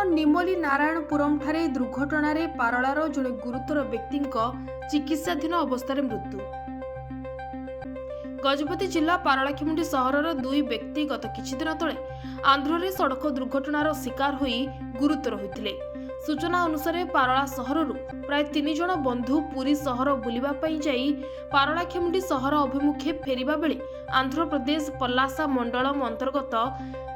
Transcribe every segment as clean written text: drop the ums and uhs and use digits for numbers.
निमोली नारायणपुरम ठारे दुर्घटन पारलार जड़े गुरुतर व्यक्ति चिकित्साधीन अवस्था मृत्यु। गजपति जिला पारलाखेमुंडी सहरर दुई व्यक्ति गत किछि दिन तले आंध्र सड़क दुर्घटनार शिकार होई गुरुतर होइतिले। सूचना अनुसार पारला सहररू प्राय 3 जण बंधु पुरी सहर बुलिबा पई जाई पारलाखेमुंडी सहर अभिमुखे फेरिबा बेले आंध्र प्रदेश पल्लासा मंडलम अंतर्गत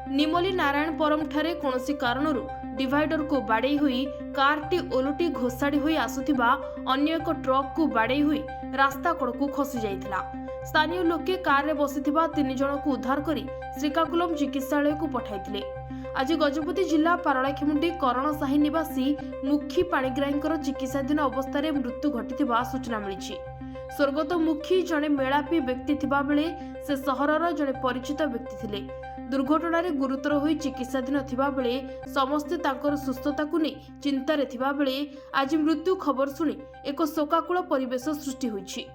निमोली नारायणपुरम ठारे कोनोसी कारणरू डिवाइडर को बाड़े हुई कारटी ओलटी घोषाड़ी हुई आसुथिबा अन्य एक ट्रक को बाड़े हुई रास्ता कड़ को खसी जाइथिला। स्थानीय लोके कार रे बसिथिबा 3 जण को उद्धार करी श्रीकाकुलम चिकित्सालय को पठाइथिले। आज गजपति जिला पारलाखेमुंडी करण साही निवासी मुखी पाणिग्राहींकर चिकित्साधीन अवस्था मृत्यु घटिथिबा सूचना मिलिछि। स्वर्गत मुखी जड़े मेलापी व्यक्ति थिबा बेले से सहरर जड़े परिचित व्यक्ति थिले। दुर्घटना रे गुरुतर होई चिकित्साधीन थिबा बेले समस्ते तांकर सुस्थता को नहीं चिंतारे थिबा बेले आज मृत्यु खबर सुनी एक शोकाकुल परिवेश सृष्टि होइछि।